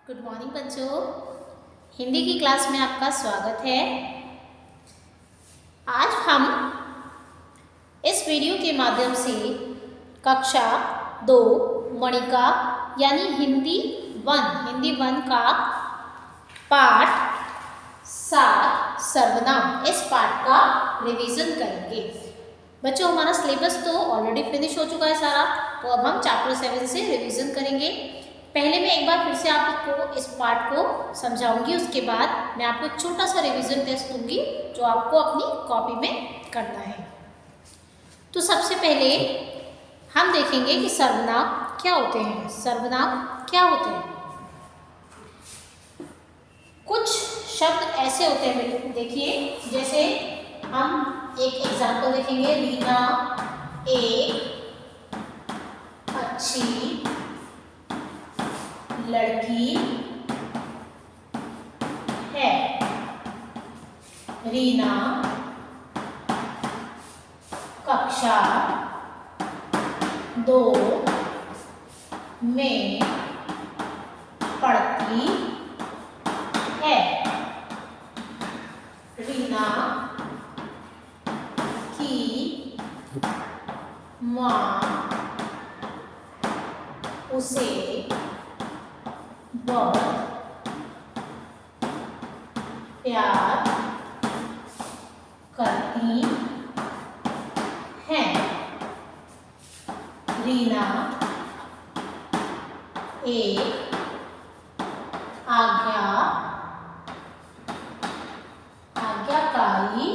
Good morning बच्चों, हिंदी की class में आपका स्वागत है। आज हम इस वीडियो के माध्यम से कक्षा 2 मणिका यानी हिंदी वन का पाठ 7 सर्वनाम इस पाठ का रिवीजन करेंगे। बच्चों, हमारा सिलेबस तो ऑलरेडी फिनिश हो चुका है सारा, तो अब हम चैप्टर 7 से रिवीजन करेंगे। पहले मैं एक बार फिर से आपको इस पाठ को समझाऊंगी, उसके बाद मैं आपको एक छोटा सा रिवीजन टेस्ट दूंगी जो आपको अपनी कॉपी में करना है। तो सबसे पहले हम देखेंगे कि सर्वनाम क्या होते हैं। सर्वनाम क्या होते हैं? कुछ शब्द ऐसे होते हैं, देखिए, जैसे हम एक एग्जाम्पल देखेंगे। रीना एक अच्छी लड़की है। रीना कक्षा 2 में पढ़ती है। रीना की माँ उसे बहुत प्यार करती हैं। रीना एक आज्ञाकारी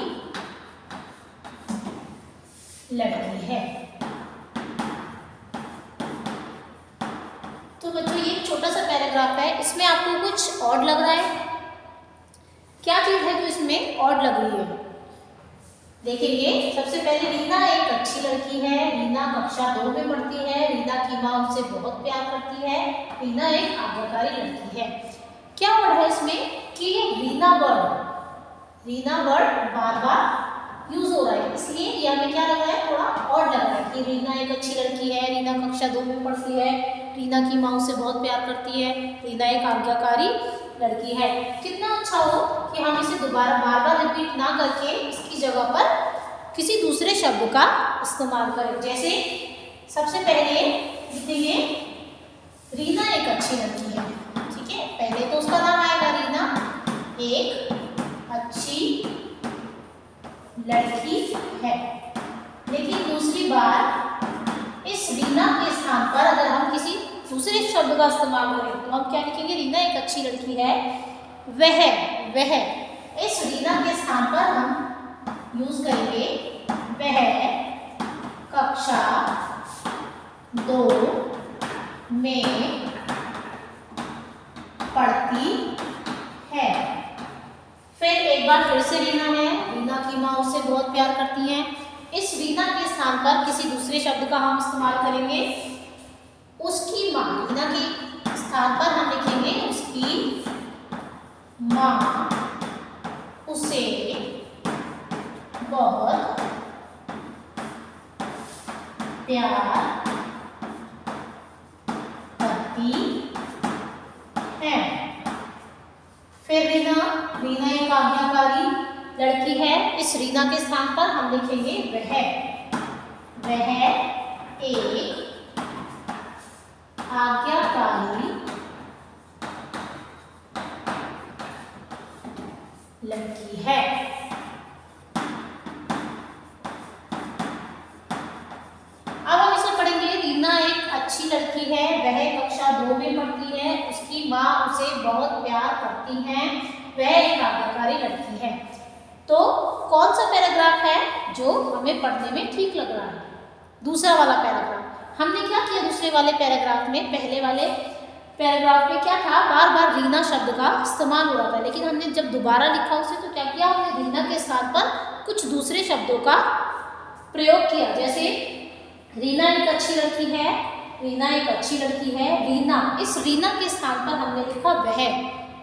लड़की है। तो बच्चों, ये एक छोटा सा पैराग्राफ है, इसमें आपको कुछ ऑड लग रहा है? क्या चीज है जो इसमें ऑड लग रही है? देखेंगे। सबसे पहले रीना एक अच्छी लड़की है। रीना कक्षा 2 में पढ़ती है। रीना की माँ उसे बहुत प्यार करती है। रीना एक आज्ञाकारी लड़की है। क्या वर्ड है इसमें कि ये रीना वर्ड बार बार यूज हो रहा है, इसलिए यहाँ में क्या लग रहा है, थोड़ा और लग रहा है कि रीना एक अच्छी लड़की है। रीना कक्षा 2 में पढ़ती है। रीना की माँ उसे बहुत प्यार करती है। रीना एक आज्ञाकारी लड़की है। कितना अच्छा हो कि हम इसे दोबारा बार बार रिपीट ना करके इसकी जगह पर किसी दूसरे शब्द का इस्तेमाल करें। जैसे सबसे पहले लिखेंगे रीना एक अच्छी लड़की है। ठीक है, पहले तो उसका नाम आएगा रीना एक अच्छी लड़की है। लेकिन दूसरी बार इस रीना के स्थान पर अगर हम किसी दूसरे शब्द का इस्तेमाल करें तो हम क्या लिखेंगे? रीना एक अच्छी लड़की है। वह इस रीना के स्थान पर हम यूज करेंगे वह कक्षा 2 में पढ़ती है। फिर एक बार फिर से रीना है। रीना की माँ उसे बहुत प्यार करती हैं। इस रीना के स्थान पर किसी दूसरे शब्द का हम इस्तेमाल करेंगे उसकी माँ। रीना के स्थान पर हम लिखेंगे उसकी माँ उसे बहुत प्यार करती है। फिर रीना एक आज्ञाकारी लड़की है। इस रीना के स्थान पर हम लिखेंगे वह एक आज्ञाकारी लड़की है। अब हम इसे पढ़ेंगे। रीना एक अच्छी लड़की है। वह कक्षा 2 में पढ़ती है। उसकी माँ उसे बहुत प्यार करती हैं। वह एक आज्ञाकारी लड़की है। तो कौन सा पैराग्राफ है जो हमें पढ़ने में ठीक लग रहा है? दूसरा वाला पैराग्राफ। हमने क्या किया दूसरे वाले पैराग्राफ में? पहले वाले पैराग्राफ में क्या था, बार बार रीना शब्द का इस्तेमाल हो रहा था, लेकिन हमने जब दोबारा लिखा उसे तो क्या किया, हमने रीना के स्थान पर कुछ दूसरे शब्दों का प्रयोग किया। जैसे रीना एक अच्छी लड़की है। रीना एक अच्छी लड़की है। रीना, इस रीना के स्थान पर हमने लिखा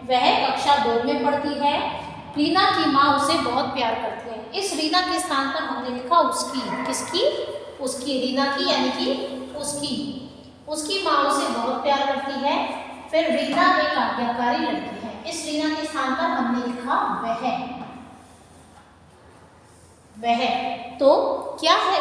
वह कक्षा 2 में पढ़ती है। रीना की माँ उसे बहुत प्यार करती है। इस रीना के स्थान पर हमने लिखा उसकी। किसकी? उसकी। रीना की यानी कि उसकी माँ उसे बहुत प्यार करती है। फिर रीना एक आज्ञाकारी लड़की है। इस रीना के स्थान पर हमने लिखा वह। तो क्या है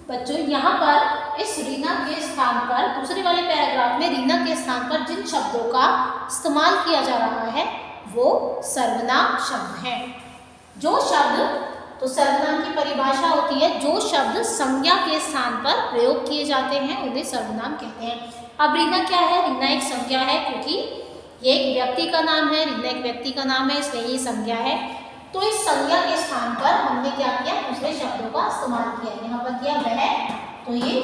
बच्चों, यहाँ पर इस रीना के स्थान पर दूसरे वाले पैराग्राफ में रीना के स्थान पर जिन शब्दों का इस्तेमाल किया जा रहा है वो सर्वनाम शब्द हैं। जो शब्द, तो सर्वनाम की परिभाषा होती है जो शब्द संज्ञा के स्थान पर प्रयोग किए जाते हैं उन्हें सर्वनाम कहते हैं। अब रीना क्या है? रीना एक संज्ञा है, क्योंकि ये एक व्यक्ति का नाम है। रीना एक व्यक्ति का नाम है, इसलिए ये संज्ञा है। तो इस संज्ञा के स्थान पर हमने क्या किया? दूसरे शब्दों का इस्तेमाल किया। यहाँ पर किया वह, तो ये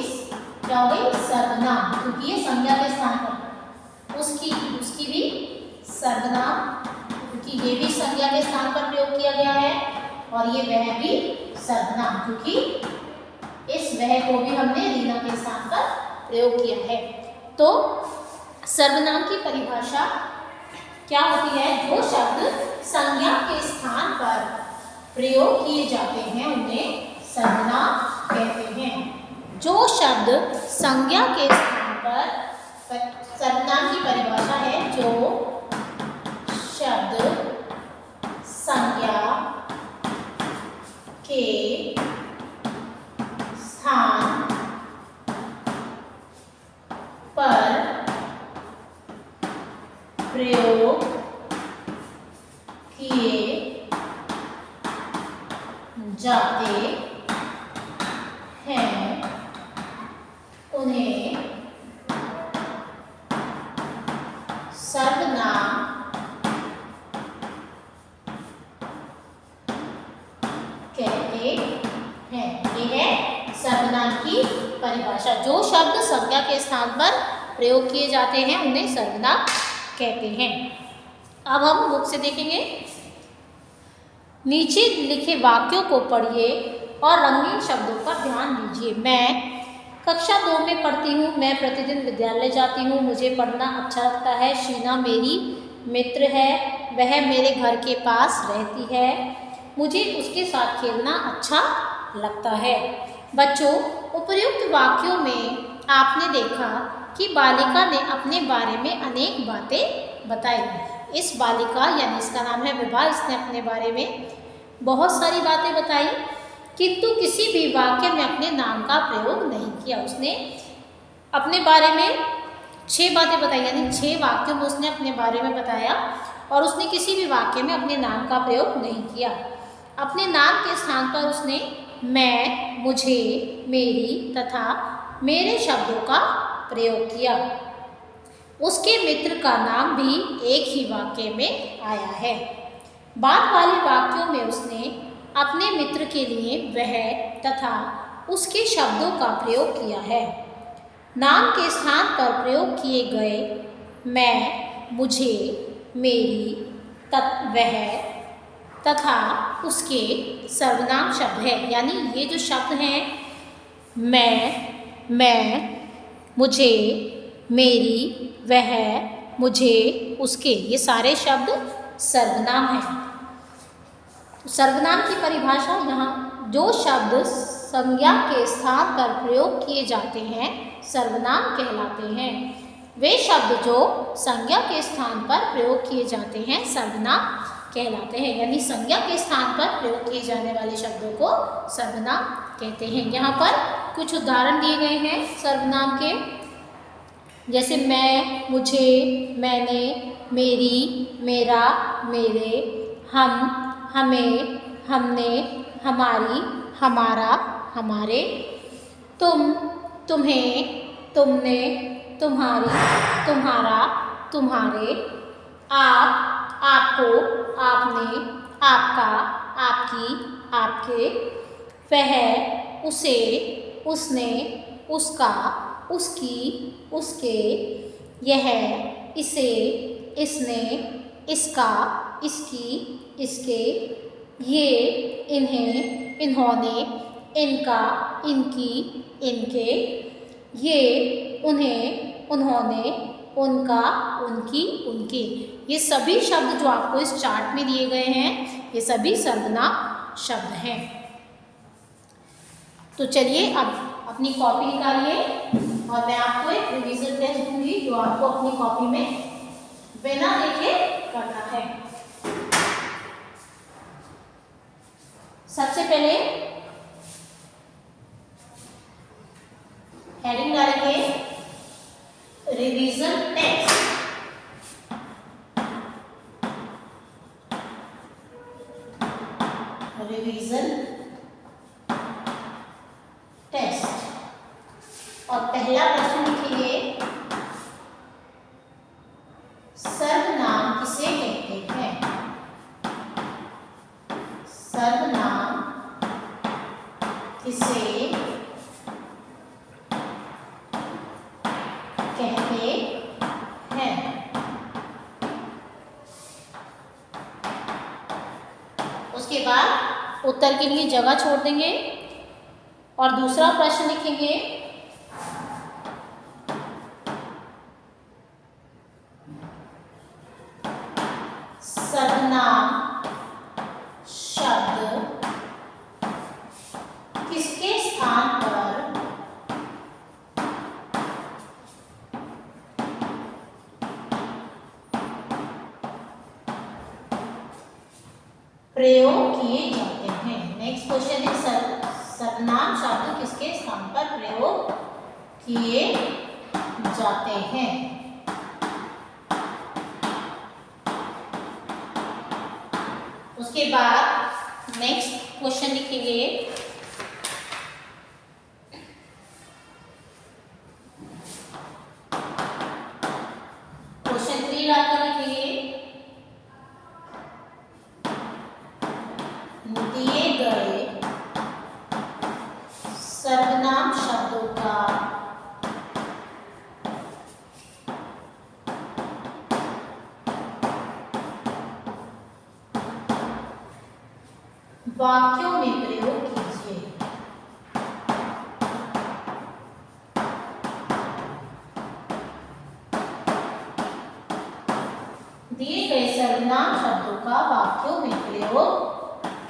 क्या हो गई? सर्वनाम, क्योंकि ये संज्ञा के स्थान पर। उसकी भी सर्वनाम, क्योंकि ये भी संज्ञा के स्थान पर प्रयोग किया गया है, और ये वह भी सर्वनाम, क्योंकि इस वह को भी हमने रीना के स्थान पर प्रयोग किया है। तो सर्वनाम की परिभाषा क्या होती है? जो शब्द संज्ञा के स्थान पर प्रयोग किए जाते हैं उन्हें सर्वनाम कहते हैं। जो शब्द संज्ञा के स्थान पर, सर्वनाम की परिभाषा है जो शब्द संज्ञा के स्थान पर प्रयोग किए जाते हैं उन्हें सर्वनाम कहते हैं। ये है सर्वनाम की परिभाषा। जो शब्द संज्ञा के स्थान पर प्रयोग किए जाते हैं उन्हें सर्वनाम कहते हैं। अब हम बुक से देखेंगे। नीचे लिखे वाक्यों को पढ़िए और रंगीन शब्दों पर ध्यान दीजिए। मैं कक्षा 2 में पढ़ती हूँ। मैं प्रतिदिन विद्यालय जाती हूँ। मुझे पढ़ना अच्छा लगता है। शीना मेरी मित्र है। वह मेरे घर के पास रहती है। मुझे उसके साथ खेलना अच्छा लगता है। बच्चों, उपर्युक्त वाक्यों में आपने देखा कि बालिका ने अपने बारे में अनेक बातें बताई। इस बालिका यानी इसका नाम है विभा, इसने अपने बारे में बहुत सारी बातें बताई, किंतु किसी भी वाक्य में अपने नाम का प्रयोग नहीं किया। उसने अपने बारे में 6 बातें बताई, यानी 6 वाक्यों में उसने अपने बारे में बताया, और उसने किसी भी वाक्य में अपने नाम का प्रयोग नहीं किया। अपने नाम के स्थान पर उसने मैं, मुझे, मेरी तथा मेरे शब्दों का प्रयोग किया। उसके मित्र का नाम भी एक ही वाक्य में आया है। बाद वाले वाक्यों में उसने अपने मित्र के लिए वह तथा उसके शब्दों का प्रयोग किया है। नाम के स्थान पर प्रयोग किए गए मैं, मुझे, मेरी, वह तथा उसके सर्वनाम शब्द है। यानी ये जो शब्द हैं मैं, मुझे, मेरी, वह, मुझे, उसके, ये सारे शब्द सर्वनाम हैं। सर्वनाम की परिभाषा यहाँ जो शब्द संज्ञा के स्थान पर प्रयोग किए जाते हैं सर्वनाम कहलाते हैं। वे शब्द जो संज्ञा के स्थान पर प्रयोग किए जाते हैं सर्वनाम कहलाते हैं। यानी संज्ञा के स्थान पर प्रयोग किए जाने वाले शब्दों को सर्वनाम कहते हैं। यहाँ पर कुछ उदाहरण दिए गए हैं सर्वनाम के, जैसे मैं, मुझे, मैंने, मेरी, मेरा, मेरे, हम, हमें, हमने, हमारी, हमारा, हमारे, तुम, तुम्हें, तुमने, तुम्हारी, तुम्हारा, तुम्हारे, आप, आपको, आपने, आपका, आपकी, आपके, वह, उसे, उसने, उसका, उसकी, उसके, यह, इसे, इसने, इसका, इसकी, इसके, ये, इन्हें, इन्होंने, इनका, इनकी, इनके, ये, उन्हें, उन्होंने, उनका, उनकी, उनके। ये सभी शब्द जो आपको इस चार्ट में दिए गए हैं ये सभी सर्वनाम शब्द हैं। तो चलिए अब अपनी कॉपी निकालिए और मैं आपको एक रिवीजन टेस्ट दूंगी जो आपको अपनी कॉपी में बिना देखे करना है। सबसे पहले हेडिंग डालेंगे रिवीजन टेस्ट। रिवीजन टेस्ट और पहला प्रश्न लिखिए, सर्वनाम किसे कहते हैं? सर्वनाम किसे कहते हैं? उसके बाद उत्तर के लिए जगह छोड़ देंगे और दूसरा प्रश्न लिखेंगे, सर्वनाम शब्द किसके स्थान पर प्रयोग किए जाते हैं? नेक्स्ट क्वेश्चन है, सर्वनाम शब्द किसके स्थान पर प्रयोग किए जाते हैं? उसके बाद नेक्स्ट क्वेश्चन लिखेंगे, क्वेश्चन 3 डालकर लिखेंगे, दिए गए सर्वनाम शब्दों का वाक्यों में प्रयोग कीजिए। दिए गए सर्वनाम शब्दों का वाक्यों में प्रयोग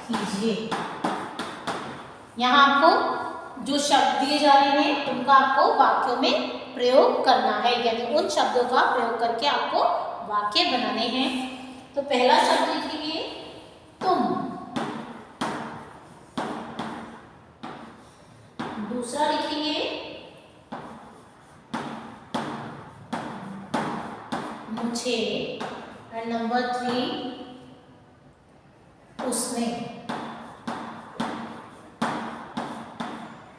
कीजिए। यहाँ आपको जो शब्द दिए जा रहे हैं उनका आपको वाक्यों में प्रयोग करना है, यानी उन शब्दों का प्रयोग करके आपको वाक्य बनाने हैं। तो पहला शब्द लिखिए तुम, दूसरा लिखेंगे मुझे, एंड नंबर 3 उसने।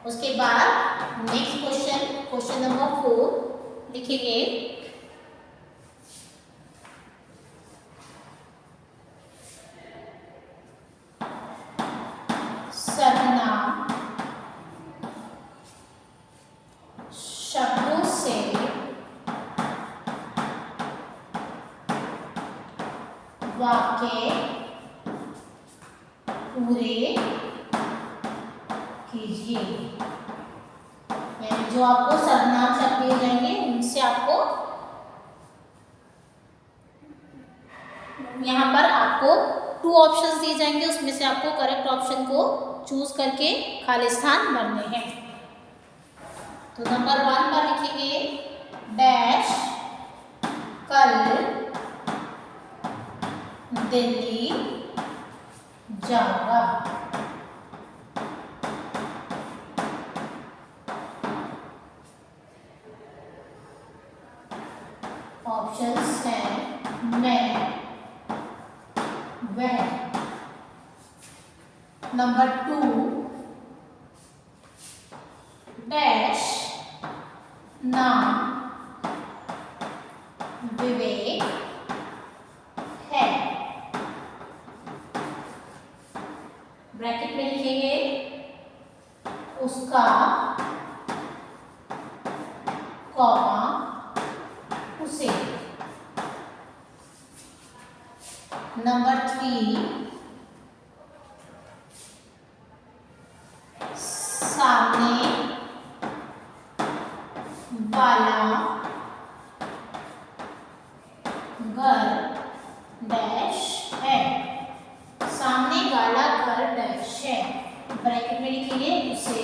उसके बाद नेक्स्ट क्वेश्चन, क्वेश्चन नंबर 4 लिखेंगे, सर्वनाम शब्दों से वाक्य पूरे कीजिए। यानी जो आपको सर्वनाम शब्द दिए जाएंगे उनसे आपको यहाँ पर आपको 2 ऑप्शंस दिए जाएंगे, उसमें से आपको करेक्ट ऑप्शन को चूज करके खाली स्थान भरने हैं। तो नंबर 1 पर लिखेंगे डैश कल दिल्ली जाऊंगा। ऑप्शंस हैं मैं, वह। नंबर 2 डैश नाम विवेक है। ब्रैकेट में लिखेंगे उसका, कॉमा उसे। नंबर 3 सामने वाला घर डैश है। सामने वाला घर डैश है। ब्रैकेट में लिखिए उसे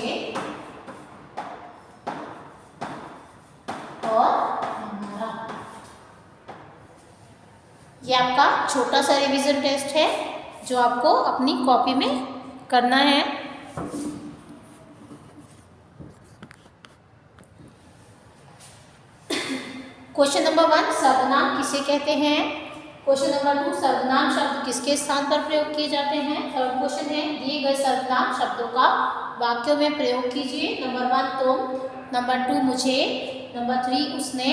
ये आपका छोटा सा रिवीजन टेस्ट है जो आपको अपनी कॉपी में करना है। क्वेश्चन नंबर 1, सर्वनाम किसे कहते हैं। क्वेश्चन नंबर 2, सर्वनाम शब्द किसके स्थान पर प्रयोग किए जाते हैं। थर्ड क्वेश्चन है, दिए गए सर्वनाम शब्दों का वाक्यों में प्रयोग कीजिए। नंबर 1 तुम, नंबर 2 मुझे, नंबर 3 उसने।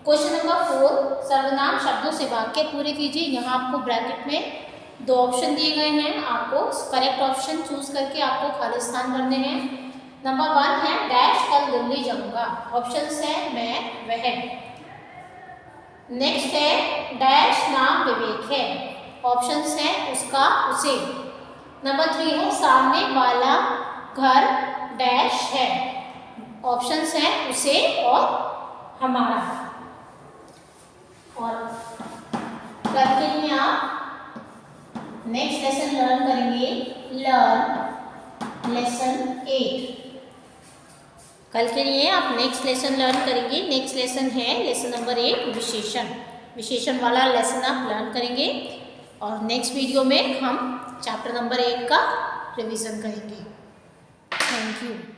क्वेश्चन नंबर 4, सर्वनाम शब्दों से वाक्य पूरे कीजिए। यहाँ आपको ब्रैकेट में 2 ऑप्शन दिए गए हैं, आपको करेक्ट ऑप्शन चूज करके आपको खाली स्थान भरने हैं। नंबर 1 है डैश कल दिल्ली जाऊंगा, ऑप्शन है मैं वह। नेक्स्ट है डैश नाम विवेक है, ऑप्शन है उसका उसे। नंबर 3 है सामने वाला घर डैश है, ऑप्शन है उसे और हमारा। और कल के लिए आप नेक्स्ट लेसन लर्न करेंगे, लर्न लेसन 8। कल के लिए आप नेक्स्ट लेसन लर्न करेंगे। नेक्स्ट लेसन है लेसन नंबर 8 विशेषण। विशेषण वाला लेसन आप लर्न करेंगे और नेक्स्ट वीडियो में हम चैप्टर नंबर 1 का रिवीजन करेंगे। Thank you.